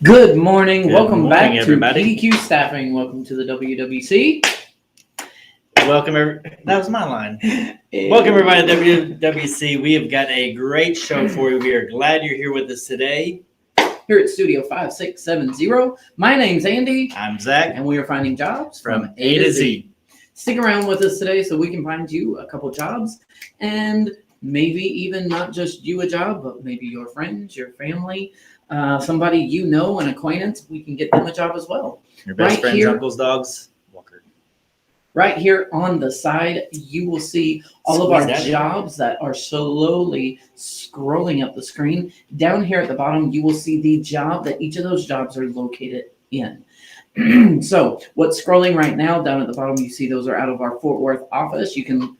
Good morning. Welcome back everybody. to PDQ Staffing. Welcome to the WWC. That was my line. Welcome everybody to WWC. We have got a great show for you. We are glad you're here with us today. Here at Studio 5670. My name's Andy. I'm Zach. And we are finding jobs from A to Z. Stick around with us today so we can find you a couple jobs, and maybe even not just you a job, but maybe your friends, your family, somebody you know, an acquaintance. We can get them a job as well. Your best friends, uncles, dogs, Walker. Right here on the side, you will see all of our jobs that are slowly scrolling up the screen. Down here at the bottom, you will see the job that each of those jobs are located in. So what's scrolling right now down at the bottom, you see those are out of our Fort Worth office. You can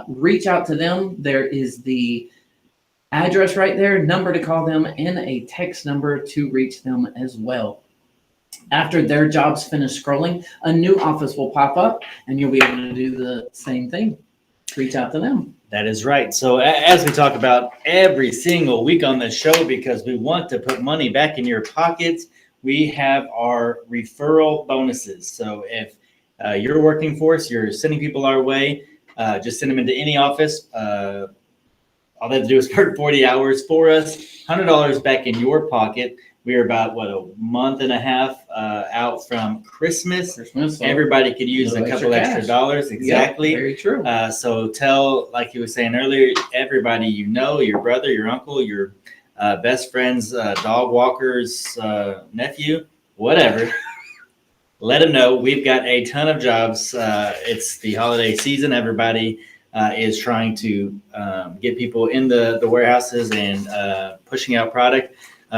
reach out to them. There is the address right there, number to call them, and a text number to reach them as well. After their jobs finish scrolling, a new office will pop up, and you'll be able to do the same thing. Reach out to them. That is right. So as we talk about every single week on this show, because we want to put money back in your pockets, we have our referral bonuses. So if you're working for us, you're sending people our way, just send them into any office. All they have to do is work 40 hours for us, $100 back in your pocket. We are about, a month and a half out from Christmas. So everybody could use a couple extra dollars. Exactly. Yep, very true. So tell, like you were saying earlier, everybody you know, your brother, your uncle, your best friend's dog walker's nephew, whatever. Let them know we've got a ton of jobs. It's the holiday season. Everybody is trying to get people in the warehouses and pushing out product.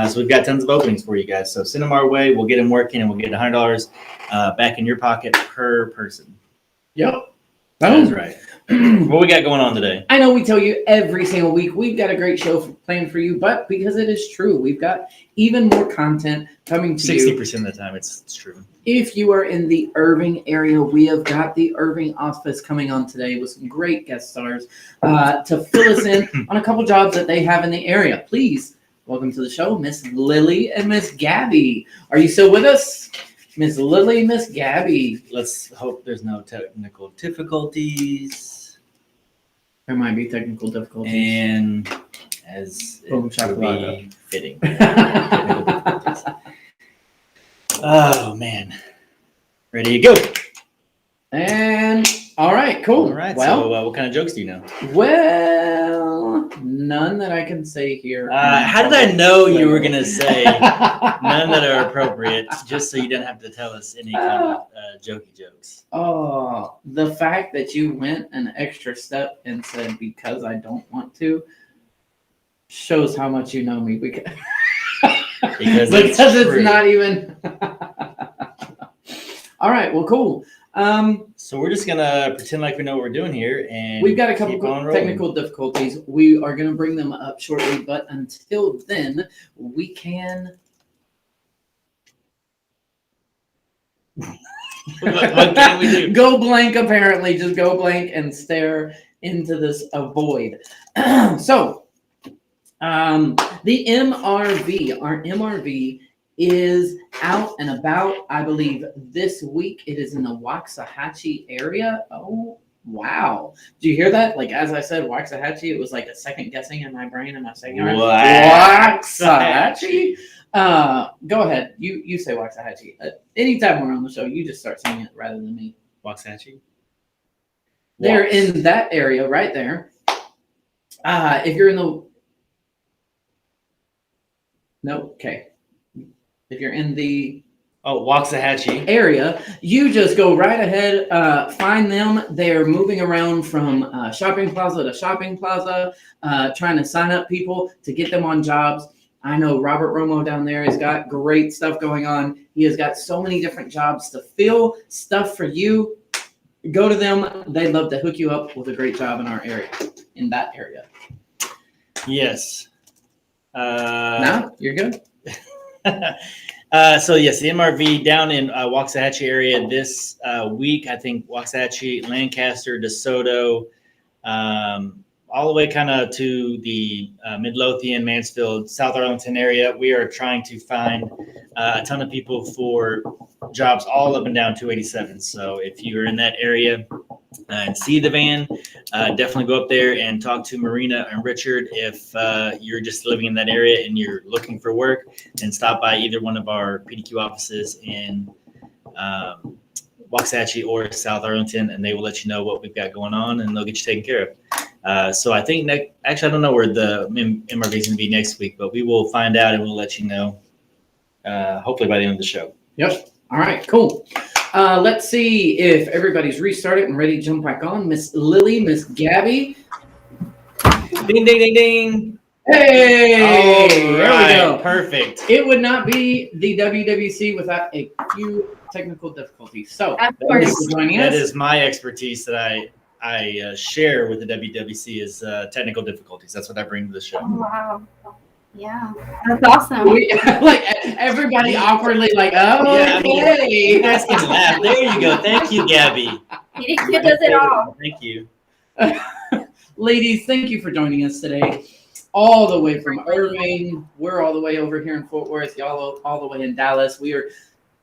So we've got tons of openings for you guys. So send them our way. We'll get them working, and we'll get $100 back in your pocket per person. Yep. That is right. What we got going on today? I know we tell you every single week we've got a great show planned for you, but because it is true, we've got even more content coming to 60% of the time, it's true. If you are in the Irving area, we have got the Irving office coming on today with some great guest stars to fill us in on a couple jobs that they have in the area. Please welcome to the show, Miss Lily and Miss Gabby. Are you still with us? Miss Lily, Miss Gabby. Let's hope there's no technical difficulties. There might be technical difficulties. And as Boom, it would be fitting. Oh, man. Ready to go. And all right, cool. All right, well, so what kind of jokes do you know? Well, none that I can say here. How did I know you were going to say none that are appropriate, just so you don't have to tell us any kind of jokey jokes? Oh, the fact that you went an extra step and said, because I don't want to, shows how much you know me. Because it's not even. All right, well, cool. So we're just gonna pretend like we know what we're doing here, and we've got a couple technical difficulties. We are gonna bring them up shortly, but until then, we can. What can we do? Go blank. Apparently, just go blank and stare into this void. So, the MRV, our MRV. Is out and about, I believe, this week. It is in the Waxahachie area. Oh, wow. Did you hear that? Like, as I said, Waxahachie, it was like a second guessing in my brain. Am I saying it right? Waxahachie? Go ahead. You say Waxahachie. Anytime we're on the show, you just start saying it rather than me. Waxahachie? They're in that area right there. If you're in the... No, okay. If you're in the Waxahachie area, you just go right ahead, find them. They're moving around from shopping plaza to shopping plaza, trying to sign up people to get them on jobs. I know Robert Romo down there has got great stuff going on. He has got so many different jobs to fill, stuff for you. Go to them. They'd love to hook you up with a great job in our area, in that area. Yes. No, you're good. So yes, the MRV down in Waxahachie area this week. I think Waxahachie, Lancaster, DeSoto, all the way kind of to the Midlothian, Mansfield, South Arlington area. We are trying to find a ton of people for jobs all up and down 287. So if you're in that area and see the van, definitely go up there and talk to Marina and Richard. If you're just living in that area and you're looking for work, then stop by either one of our PDQ offices in Waxahachie or South Arlington, and they will let you know what we've got going on, and they'll get you taken care of. So I think actually, I don't know where the MRV is going to be next week, but we will find out and we'll let you know. Hopefully by the end of the show. Yep. All right. Cool. Let's see if everybody's restarted and ready to jump back on. Miss Lily, Miss Gabby. Ding, ding, ding, ding. Hey, All there right, we go. Perfect. It would not be the WWC without a few technical difficulties. So, Of thank you course. for joining That us. is my expertise that I share with the WWC is technical difficulties. That's what I bring to the show. Oh, wow. Yeah, that's awesome. Like everybody awkwardly, like, oh, Yeah, I mean, okay. you guys can laugh. There you go. Thank you, Gabby. PDQ does it all. Thank you. Ladies, thank you for joining us today. All the way from Irving. We're all the way over here in Fort Worth. Y'all all the way in Dallas. We are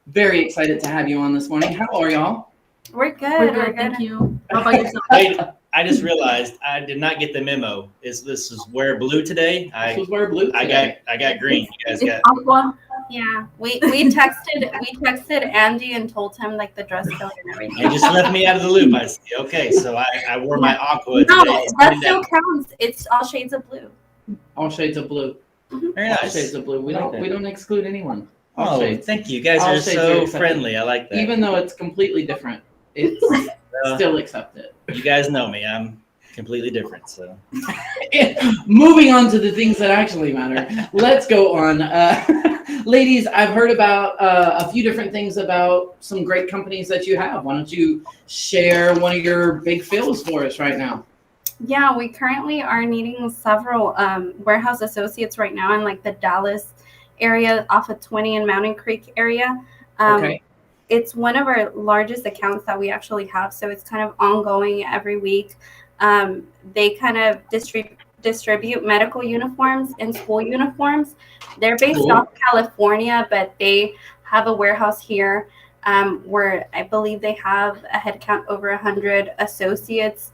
very excited to have you on this morning. How are y'all? We're good. We're good, thank you. How about yourself? Wait, I just realized I did not get the memo. This is wear blue today? This was wear blue I today. got green. You guys It's got aqua. Yeah, we texted Andy and told him like the dress code and everything. and just left me out of the loop. I see. Okay, so I wore my aqua No, today. that still counts. It's all shades of blue. All shades of blue. Very All nice. shades of blue. We I like don't that. we don't exclude anyone. All Oh, shades. thank you. You guys All are shades are so accepted. friendly. I like that. Even though it's completely different, it's still accepted. You guys know me. I'm completely different. So Moving on to the things that actually matter. Let's go on. Ladies, I've heard about a few different things about some great companies that you have. Why don't you share one of your big fills for us right now? Yeah, we currently are needing several warehouse associates right now in like the Dallas area off of 20 and Mountain Creek area. Okay. It's one of our largest accounts that we actually have, so it's kind of ongoing every week. They kind of distribute medical uniforms and school uniforms. They're based Cool. off California, but they have a warehouse here where I believe they have a head count over 100 associates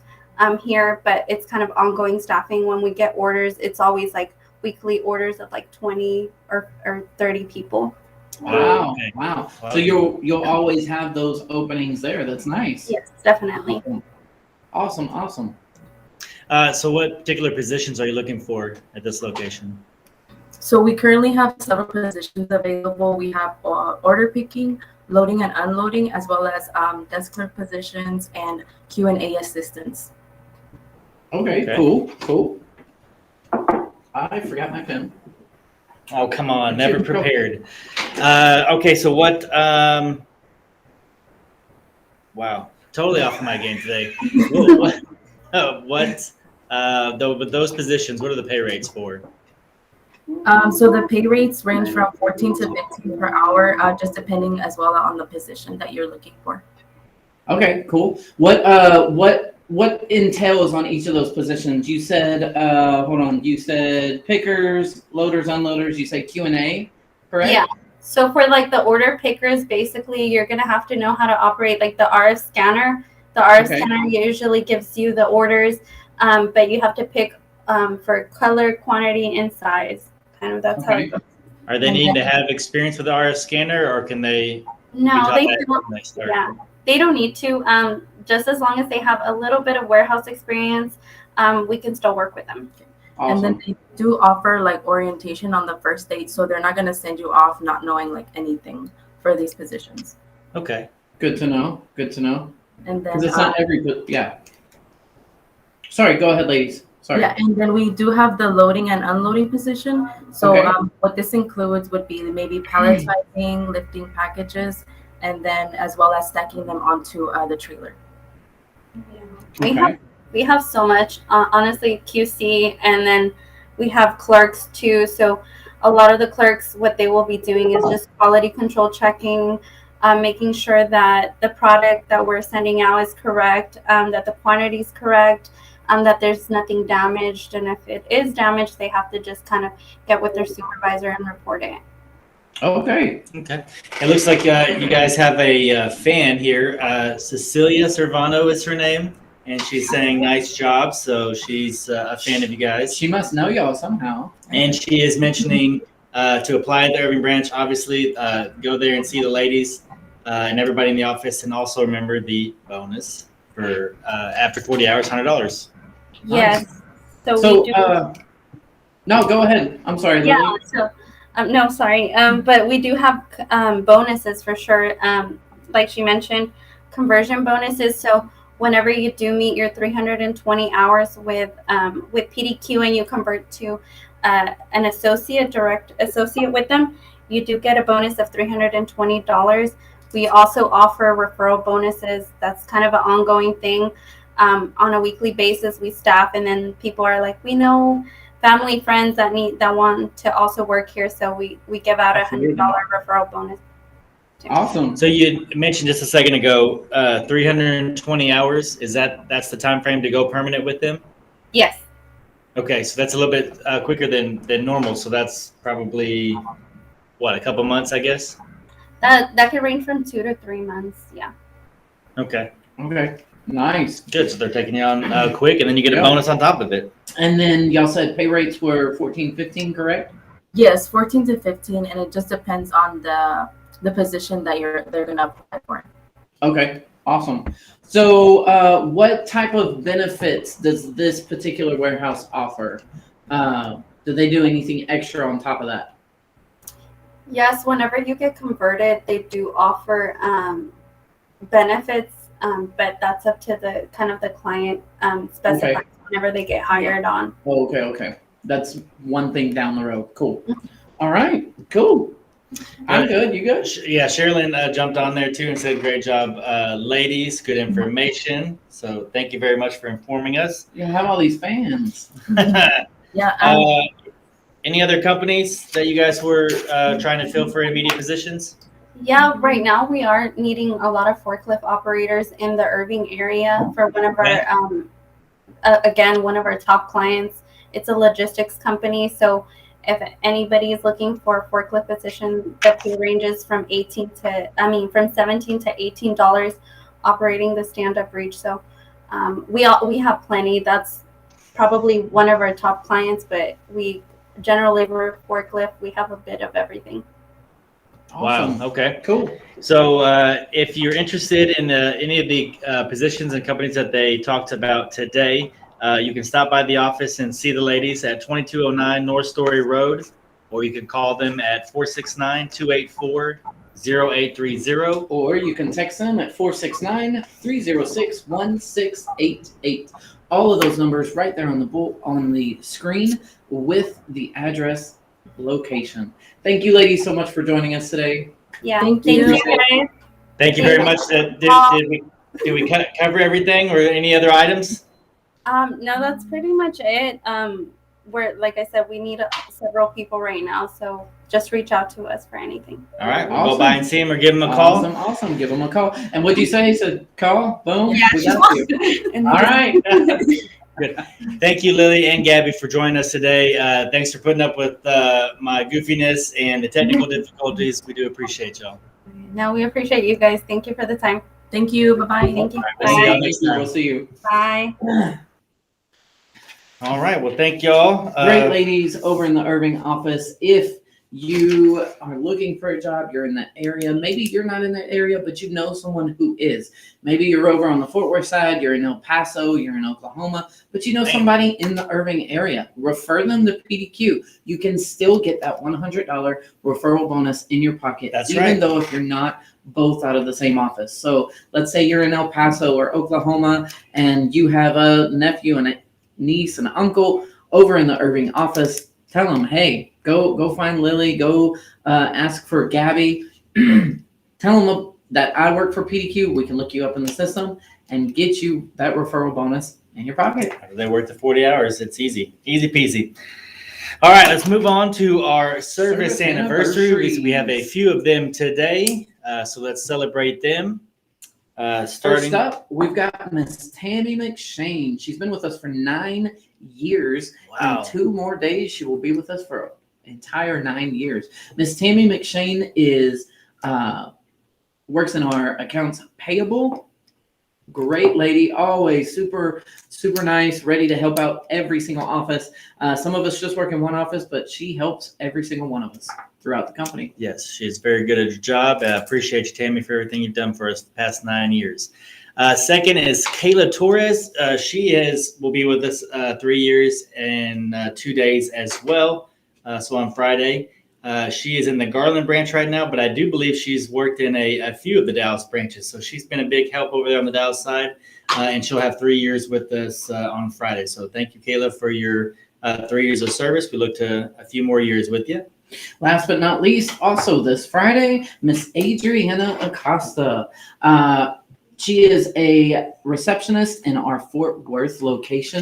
here, but it's kind of ongoing staffing. When we get orders, it's always like weekly orders of like 20 or 30 people. Wow. Okay. Wow. Wow. So you'll always have those openings there. That's nice. Yes, definitely. Awesome. so what particular positions are you looking for at this location? So we currently have several positions available. We have order picking, loading and unloading, as well as desk clerk positions and Q&A assistants. Okay. Okay. Cool. I forgot my pen. Oh, come on. Never prepared. Okay, so what? Wow. Totally off my game today. With those positions, what are the pay rates for? So the pay rates range from 14 to 15 per hour, just depending as well on the position that you're looking for. Okay, cool. What entails on each of those positions? You said, hold on. You said pickers, loaders, unloaders. You say Q&A, correct? Yeah. So for like the order pickers, basically you're gonna have to know how to operate like the RF scanner. The RF Okay. scanner usually gives you the orders, but you have to pick for color, quantity, and size. Kind of that's how Okay. it goes. Are they needing to have experience with the RF scanner, or can they? be No, taught they that don't. when they start? Yeah, they don't need to. Just as long as they have a little bit of warehouse experience, we can still work with them. Awesome. And then they do offer like orientation on the first date, so they're not going to send you off not knowing like anything for these positions. Okay. Good to know. And then Because it's not yeah. Sorry, go ahead, ladies. Sorry. yeah, and then we do have the loading and unloading position. So Okay. what this includes would be maybe palletizing, lifting packages, and then as well as stacking them onto the trailer. Okay. We have so much, honestly, QC, and then we have clerks too. So a lot of the clerks, what they will be doing is just quality control checking, making sure that the product that we're sending out is correct, that the quantity is correct. that there's nothing damaged. And if it is damaged, they have to just kind of get with their supervisor and report it. Okay. Okay. It looks like you guys have a fan here. Cecilia Servano is her name, and she's saying nice job. So she's a fan of you guys. She must know y'all somehow. And she is mentioning to apply at the Irving branch, obviously, go there and see the ladies and everybody in the office, and also remember the bonus for after 40 hours, $100. Yes. So we do. No, go ahead. I'm sorry. Lily. Yeah. So. No, sorry. But we do have bonuses for sure. Like she mentioned, conversion bonuses. So whenever you do meet your 320 hours with PDQ and you convert to an direct associate with them, you do get a bonus of $320. We also offer referral bonuses. That's kind of an ongoing thing. On a weekly basis, we staff, and then people are like, we know family, friends that want to also work here, so we give out $100 referral bonus. Awesome. So you mentioned just a second ago, 320 hours. That's the time frame to go permanent with them? Yes. Okay, so that's a little bit quicker than normal. So that's probably a couple months, I guess. That could range from 2 to 3 months. Yeah. Okay. Nice. Good. So they're taking you on quick, and then you get a bonus on top of it. And then y'all said pay rates were 14, 15, correct? Yes, 14 to 15, and it just depends on the position that they're gonna apply for. Okay, awesome. So, what type of benefits does this particular warehouse offer? Do they do anything extra on top of that? Yes, whenever you get converted, they do offer benefits, but that's up to the client specifies whenever they get hired on. Oh, okay. That's one thing down the road. Cool. All right, cool. I'm good. You good? Yeah, Sherilyn jumped on there too and said, great job, ladies. Good information. So thank you very much for informing us. You have all these fans. Yeah. Any other companies that you guys were trying to fill for immediate positions? Yeah, right now we are needing a lot of forklift operators in the Irving area for one of our, one of our top clients. It's a logistics company, so if anybody is looking for a forklift position, the pay ranges from $17 to $18, operating the stand-up reach. So we have plenty. That's probably one of our top clients, but we general labor, forklift, we have a bit of everything. Awesome. Wow. Okay. Cool. So if you're interested in any of the positions and companies that they talked about today, you can stop by the office and see the ladies at 2209 North Story Road, or you can call them at 469-284-0830. Or you can text them at 469-306-1688. All of those numbers right there on the screen with the address, location. Thank you, ladies, so much for joining us today. Yeah. Thank you. Guys. Thank you very much. Did we cover everything or any other items? No, that's pretty much it. We're, like I said, we need several people right now, so just reach out to us for anything. All right, we'll Awesome. go by and see him or give him a call. Awesome. Give them a call. And what'd you say? So call, boom. Yeah, we got you. All right. Good. Thank you, Lily and Gabby, for joining us today. Thanks for putting up with my goofiness and the technical difficulties. We do appreciate y'all. No, we appreciate you guys. Thank you for the time. Thank you. Bye-bye. Thank you. We'll see y'all Bye. next time. We'll see you. Bye. All right. Well, thank y'all. Great ladies over in the Irving office. If you are looking for a job, you're in that area. Maybe you're not in that area, but you know someone who is. Maybe you're over on the Fort Worth side, you're in El Paso, you're in Oklahoma, but you know somebody in the Irving area. Refer them to PDQ. You can still get that $100 referral bonus in your pocket, even though if you're not both out of the same office. So let's say you're in El Paso or Oklahoma and you have a nephew and a niece and uncle over in the Irving office. Tell them, hey, go find Lily. Go ask for Gabby. Tell them that I work for PDQ. We can look you up in the system and get you that referral bonus in your pocket. They work the 40 hours. It's easy peasy. All right, let's move on to our service anniversary. We have a few of them today, so let's celebrate them. Starting. First up, we've got Miss Tammy McShane. She's been with us for 9 years. Wow. In 2 more days, she will be with us for an entire 9 years. Miss Tammy McShane is works in our accounts payable. Great lady, always super nice, ready to help out every single office. Some of us just work in one office, but she helps every single one of us throughout the company. Yes, she's very good at her job. I appreciate you, Tammy, for everything you've done for us the past 9 years. Second is Kayla Torres. She will be with us 3 years and 2 days as well. So on Friday. She is in the Garland branch right now, but I do believe she's worked in a few of the Dallas branches. So she's been a big help over there on the Dallas side, and she'll have 3 years with us on Friday. So thank you, Kayla, for your 3 years of service. We look to a few more years with you. Last but not least, also this Friday, Miss Adriana Acosta. She is a receptionist in our Fort Worth location.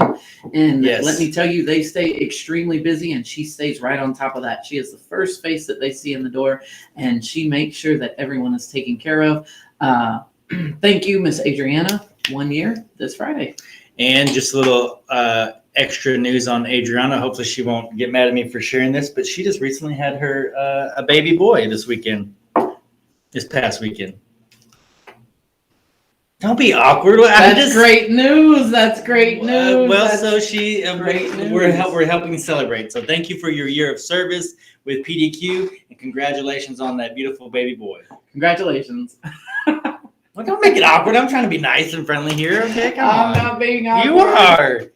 And Yes. let me tell you, they stay extremely busy, and she stays right on top of that. She is the first face that they see in the door, and she makes sure that everyone is taken care of. Thank you, Miss Adriana. 1 year this Friday. And just a little extra news on Adriana. Hopefully she won't get mad at me for sharing this, but she just recently had her a baby boy this past weekend. Don't be awkward. That's great news. That's great news. Well, That's so she great news. we're helping celebrate. So thank you for your year of service with PDQ, and congratulations on that beautiful baby boy. Congratulations. Well, don't make it awkward. I'm trying to be nice and friendly here. Okay, come I'm on. not being awkward. You are.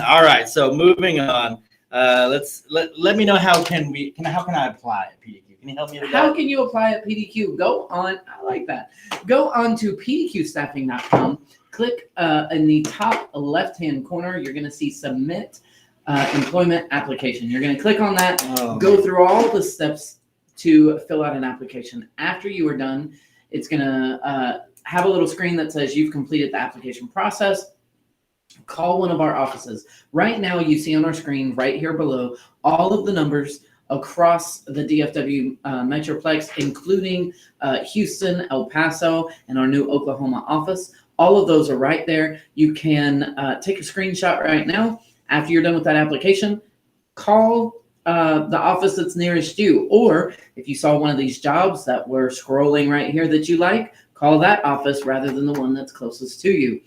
All right. So moving on. Let me know how can I apply at PDQ? Can you help me with that? How can you apply at PDQ? I like that. Go on to pdqstaffing.com. Click in the top left-hand corner. You're going to see submit employment application. You're going to click on that. Go through all the steps to fill out an application. After you are done, it's going to have a little screen that says you've completed the application process. Call one of our offices. Right now, you see on our screen right here below all of the numbers across the DFW Metroplex, including Houston, El Paso, and our new Oklahoma office. All of those are right there. You can take a screenshot right now. After you're done with that application, call the office that's nearest you. Or if you saw one of these jobs that were scrolling right here that you like, call that office rather than the one that's closest to you.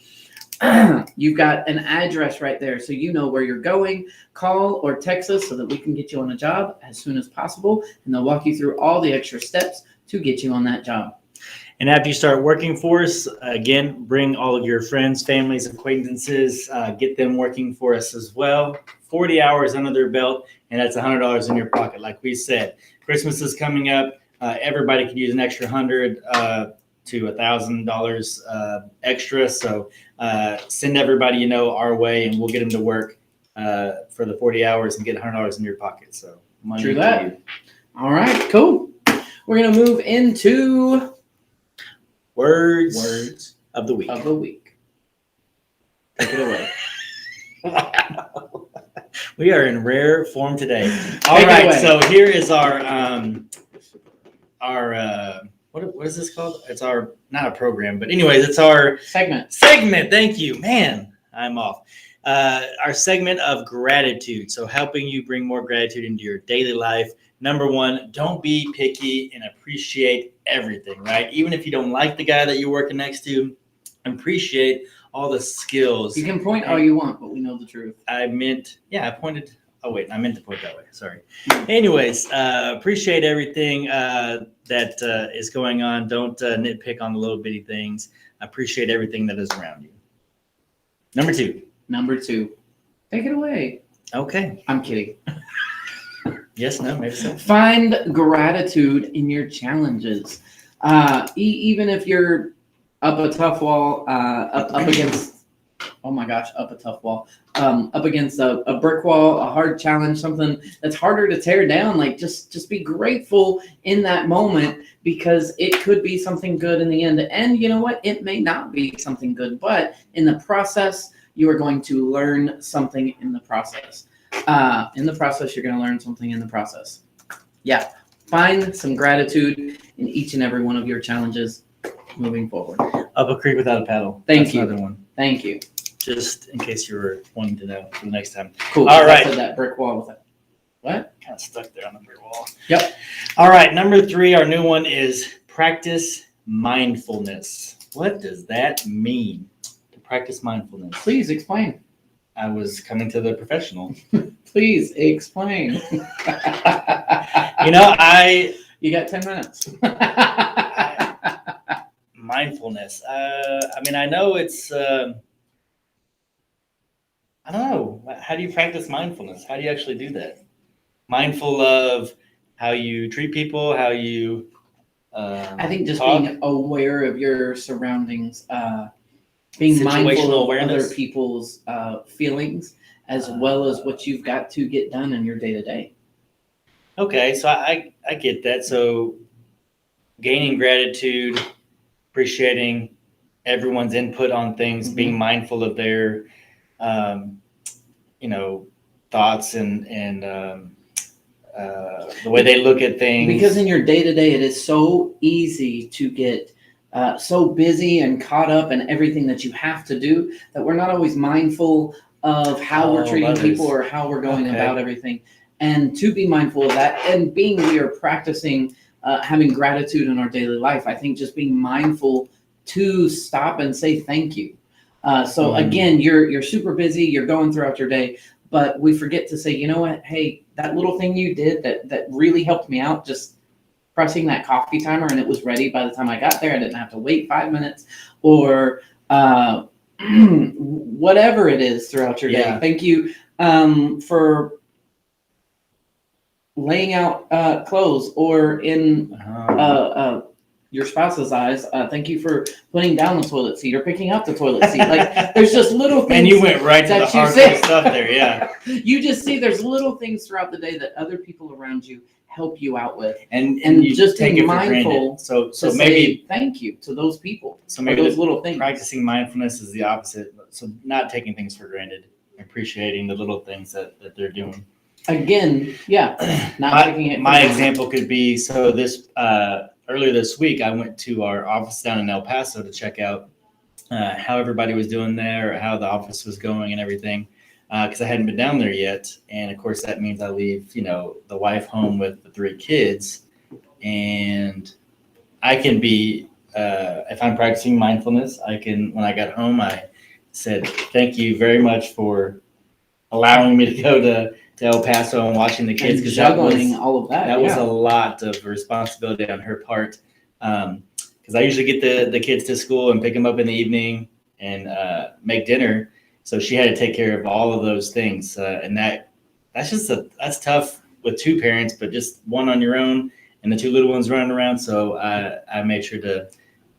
You've got an address right there, so you know where you're going. Call or text us so that we can get you on a job as soon as possible, and they'll walk you through all the extra steps to get you on that job. And after you start working for us, again, bring all of your friends, families, acquaintances, get them working for us as well. 40 hours under their belt, and that's $100 in your pocket. Like we said, Christmas is coming up. Everybody could use an extra $100 to $1,000 extra. So send everybody you know our way, and we'll get them to work for the 40 hours and get $100 in your pocket. So money True to that. you. All right, cool. We're going to move into Words of the week. of the week. Take it away. Wow. We are in rare form today. All Take it right, away. so here is our what is this called? It's our, not a program, but anyways, it's our Segment. Thank you, man. I'm off. Our segment of gratitude. So helping you bring more gratitude into your daily life. Number one, don't be picky and appreciate everything, right? Even if you don't like the guy that you're working next to, appreciate all the skills. You can point all you want, but we know the truth. I meant to point that way. Sorry. Anyways, appreciate everything that is going on. Don't nitpick on the little bitty things. Appreciate everything that is around you. Number two. Take it away. Okay. I'm kidding. Yes, no, maybe so. Find gratitude in your challenges. Even if you're up a tough wall, up against a brick wall, a hard challenge, something that's harder to tear down. Like just be grateful in that moment, because it could be something good in the end. And you know what? It may not be something good, but in the process, you are going to learn something in the process. You're going to learn something in the process. Yeah. Find some gratitude in each and every one of your challenges. moving forward. Up a creek without a paddle. Thank That's you. Another one. Thank you. Just in case you were wanting to know for the next time. Cool. All 'cause right. I said that brick wall with it. What? Kind of stuck there on the brick wall. Yep. All right. Number 3, our new one is practice mindfulness. What does that mean? To practice mindfulness. Please explain. I was coming to the professional. Please explain. You know, You got 10 minutes. mindfulness. I mean, I know it's. I don't know. How do you practice mindfulness? How do you actually do that? Mindful of how you treat people, how you. I think just talk. being aware of your surroundings, being Situational mindful of awareness. other people's feelings, as well as what you've got to get done in your day to day. Okay, so I get that. So gaining gratitude, appreciating everyone's input on things, Mhm. being mindful of their, thoughts and the way they look at things. Because in your day to day, it is so easy to get so busy and caught up in everything that you have to do that we're not always mindful of how we're treating others. people or how we're going Okay. about everything. And to be mindful of that, and being we are practicing having gratitude in our daily life, I think just being mindful to stop and say thank you. So again, you're super busy, you're going throughout your day, but we forget to say, you know what, hey, that little thing you did that really helped me out, just pressing that coffee timer and it was ready by the time I got there. I didn't have to wait 5 minutes or whatever it is throughout your day. Yeah. Thank you for laying out clothes, or in your spouse's eyes, thank you for putting down the toilet seat or picking up the toilet seat. Like there's just little things. And you went right to the that you hardcore say. stuff there, yeah. You just see there's little things throughout the day that other people around you help you out with. And And you just take being it for mindful granted. So to maybe say thank you to those people. so Or maybe those little things. practicing mindfulness is the opposite. So not taking things for granted, appreciating the little things that they're doing. Again, yeah, not taking it. My for example could be, so this earlier this week, I went to our office down in El Paso to check out how everybody was doing there, or how the office was going and everything, because I hadn't been down there yet. And of course, that means I leave, the wife home with the 3 kids, and I can be, if I'm practicing mindfulness, when I got home, I said, thank you very much for allowing me to go to El Paso and watching the kids, and because that juggling all of that. was yeah. a lot of responsibility on her part. Because I usually get the kids to school and pick them up in the evening and make dinner. So she had to take care of all of those things. And that's tough with 2 parents, but just one on your own and the 2 little ones running around. So I made sure to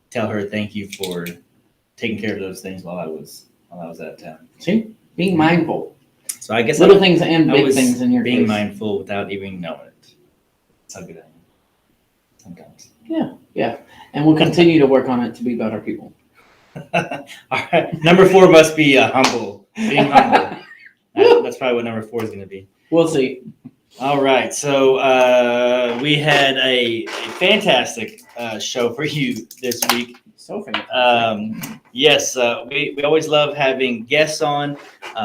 tell her thank you for taking care of those things while I was out of town. See, being mindful. So I guess Little things and I big was things in your being case. mindful without even knowing it. That's how good I am sometimes. Yeah, and we'll continue to work on it to be better people. All right. Number 4 must be humble. Being humble. That's probably what number 4 is going to be. We'll see. All right. So we had a fantastic show for you this week. So fantastic. Yes, we always love having guests on.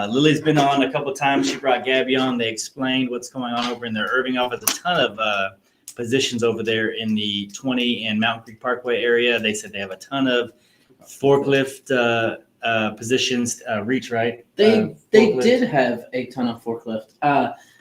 Lily's been on a couple times. She brought Gabby on. They explained what's going on over in their Irving office. A ton of positions over there in the 20 and Mountain Creek Parkway area. They said they have a ton of forklift positions. Reach, right? They Forklift. did have a ton of forklift.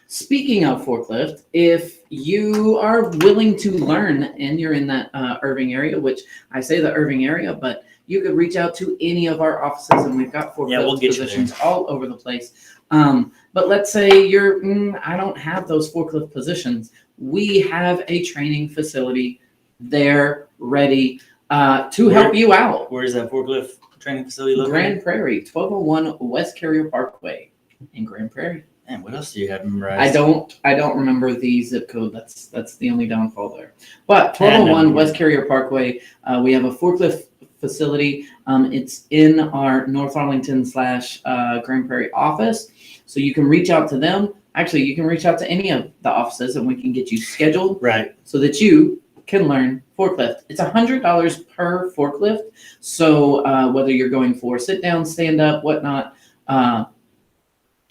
Speaking of forklift, if you are willing to learn and you're in that Irving area, which I say the Irving area, but you could reach out to any of our offices, and we've got forklift we'll get you positions all over the place. But let's say you're, I don't have those forklift positions. We have a training facility there ready to help you out. Where is that forklift training facility located? Grand Prairie, 1201 West Carrier Parkway in Grand Prairie. Man, what else do you have memorized? I don't remember the zip code. That's the only downfall there. But 1201 West Carrier Parkway, we have a forklift facility. It's in our North Arlington / Grand Prairie office. So you can reach out to them. Actually, you can reach out to any of the offices and we can get you scheduled Right. so that you can learn forklift. It's $100 per forklift. So whether you're going for sit down, stand up, whatnot,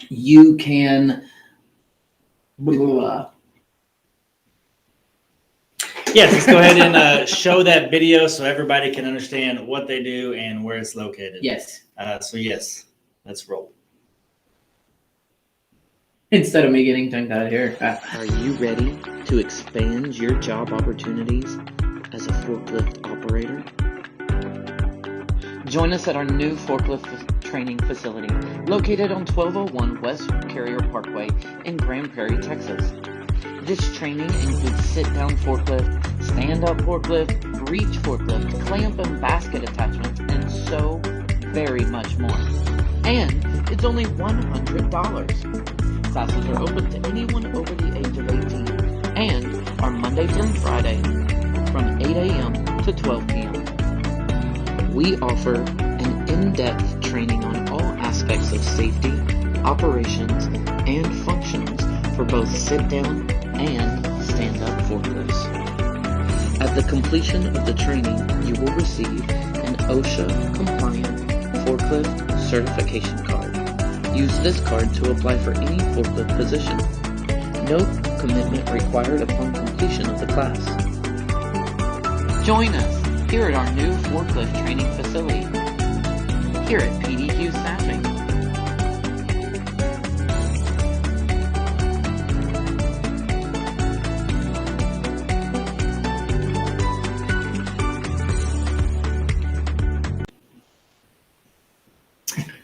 you can. Yes, let's go ahead and show that video so everybody can understand what they do and where it's located. Yes. So yes, let's roll. Instead of me getting tongue tied here. Are you ready to expand your job opportunities as a forklift operator? Join us at our new forklift training facility located on 1201 West Carrier Parkway in Grand Prairie, Texas. This training includes sit-down forklift, stand-up forklift, reach forklift, clamp and basket attachments, and so very much more. And it's only $100. Classes are open to anyone over the age of 18 and are Monday through Friday from 8 a.m. to 12 p.m. We offer an in-depth training on all aspects of safety, operations, and functions for both sit-down and stand-up forklifts. At the completion of the training, you will receive an OSHA-compliant forklift certification card. Use this card to apply for any forklift position. No commitment required upon completion of the class. Join us here at our new forklift training facility, here at PDQ Staffing.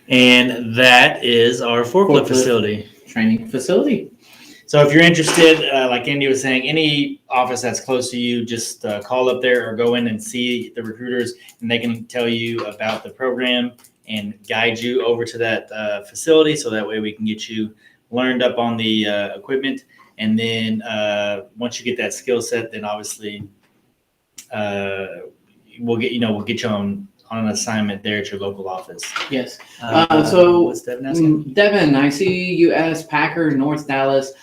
And that is our forklift facility. Training facility. So if you're interested, like Andy was saying, any office that's close to you, just call up there or go in and see the recruiters, and they can tell you about the program and guide you over to that facility. So that way we can get you learned up on the equipment. And then once you get that skill set, then obviously we'll get you on an assignment there at your local office. Yes. So what's Devin asking? Devin, I see you as Packer, North Dallas.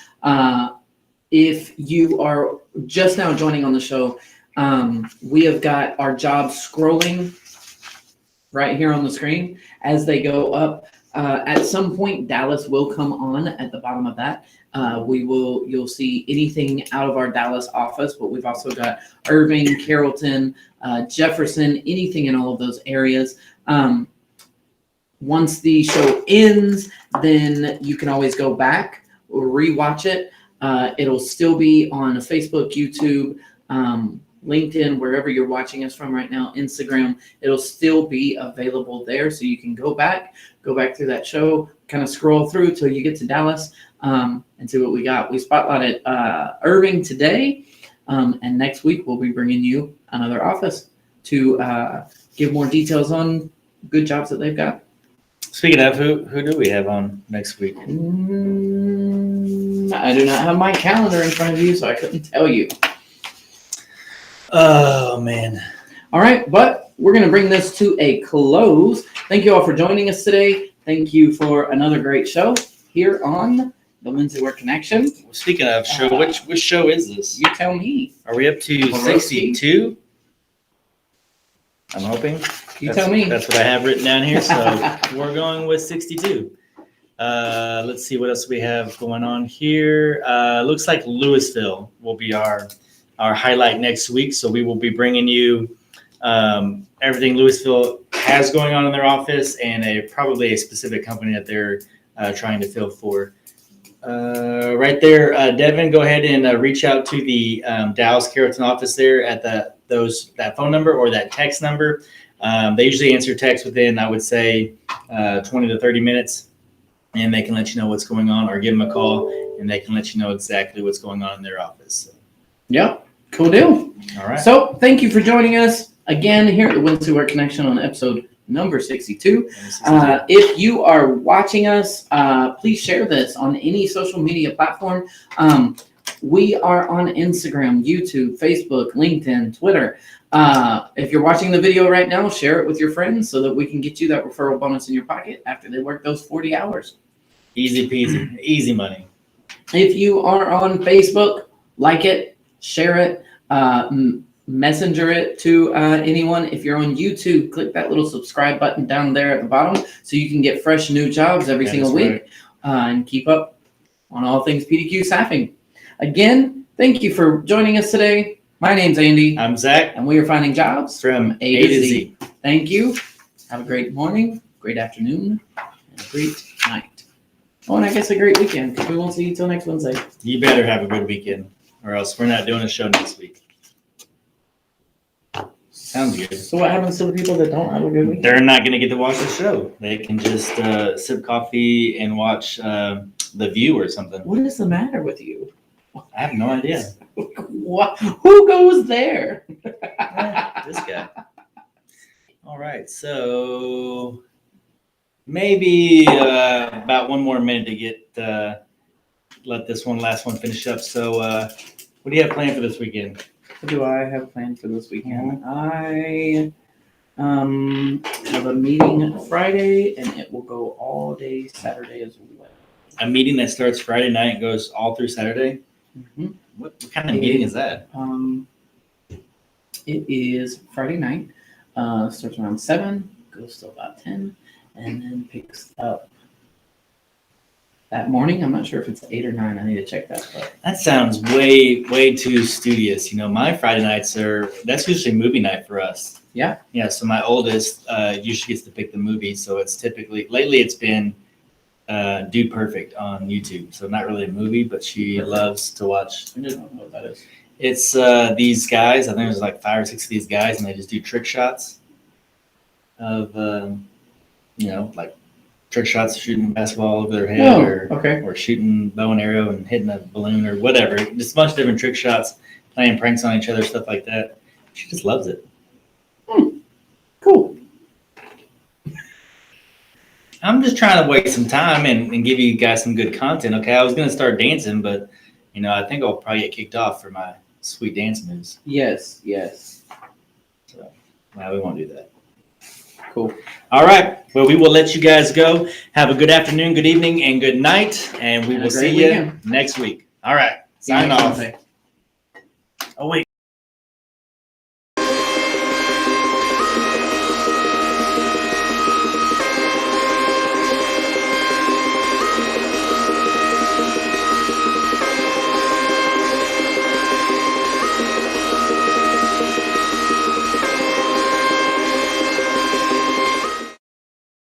If you are just now joining on the show, we have got our jobs scrolling right here on the screen as they go up. At some point, Dallas will come on at the bottom of that. You'll see anything out of our Dallas office, but we've also got Irving, Carrollton, Jefferson, anything in all of those areas. Once the show ends, then you can always go back or rewatch it. It'll still be on Facebook, YouTube, LinkedIn, wherever you're watching us from right now, Instagram. It'll still be available there, so you can go back through that show, kind of scroll through till you get to Dallas, and see what we got. We spotlighted Irving today, and next week we'll be bringing you another office to give more details on good jobs that they've got. Speaking of, who do we have on next week? I do not have my calendar in front of you, so I couldn't tell you. Oh, man. All right, but we're going to bring this to a close. Thank you all for joining us today. Thank you for another great show here on the Wednesday Work Connection. Speaking of show, which show is this? You tell me. Are we up to 62? I'm hoping. You tell me. That's what I have written down here, so we're going with 62. Let's see what else we have going on here. Looks like Louisville will be our highlight next week, so we will be bringing you everything Louisville has going on in their office and probably a specific company that they're trying to fill for. Right there, Devin, go ahead and reach out to the Dallas Carrollton office there at that phone number or that text number. They usually answer text within, I would say, 20 to 30 minutes, and they can let you know what's going on, or give them a call, and they can let you know exactly what's going on in their office. So. Yep, cool deal. All right. So thank you for joining us again here at the Wednesday Work Connection on episode number 62. If you are watching us, please share this on any social media platform. We are on Instagram, YouTube, Facebook, LinkedIn, Twitter. If you're watching the video right now, share it with your friends so that we can get you that referral bonus in your pocket after they work those 40 hours. Easy peasy, easy money. If you are on Facebook, like it, share it. messenger it to anyone. If you're on YouTube, click that little subscribe button down there at the bottom so you can get fresh new jobs every single week and keep up on all things PDQ Staffing. Again, thank you for joining us today. My name's Andy. I'm Zach. And we are finding jobs From A to Z. Thank you. Have a great morning, great afternoon, and a great night. Oh, and I guess a great weekend because we won't see you till next Wednesday. You better have a good weekend, or else we're not doing a show next week. Sounds good. So what happens to the people that don't have a good weekend? They're not going to get to watch the show. They can just sip coffee and watch The View or something. What is the matter with you? I have no idea. What? Who goes there? This guy. All right, so maybe about one more minute to get let this last one finish up. So, what do you have planned for this weekend? What do I have planned for this weekend? I have a meeting Friday, and it will go all day Saturday as well. A meeting that starts Friday night and goes all through Saturday? Mm-hmm. What kind of meeting is that? It is Friday night. Starts around 7, goes till about 10, and then picks up that morning. I'm not sure if it's 8 or 9. I need to check that. But That sounds way too studious. You know, my Friday nights that's usually movie night for us. Yeah? Yeah, so my oldest usually gets to pick the movie. So it's typically, lately it's been Dude Perfect on YouTube. So not really a movie, but she loves to watch. I don't know what that is. It's these guys. I think there's like 5 or 6 of these guys, and they just do trick shots of, like trick shots, shooting basketball over their head, or shooting bow and arrow and hitting a balloon or whatever. Just a bunch of different trick shots, playing pranks on each other, stuff like that. She just loves it. Cool. I'm just trying to waste some time and give you guys some good content. Okay, I was gonna start dancing, but I think I'll probably get kicked off for my sweet dance moves. Yes. So, we won't do that. Cool. All right. Well, we will let you guys go. Have a good afternoon, good evening, and good night. And we will see you next week. All right. Sign off. Oh, wait.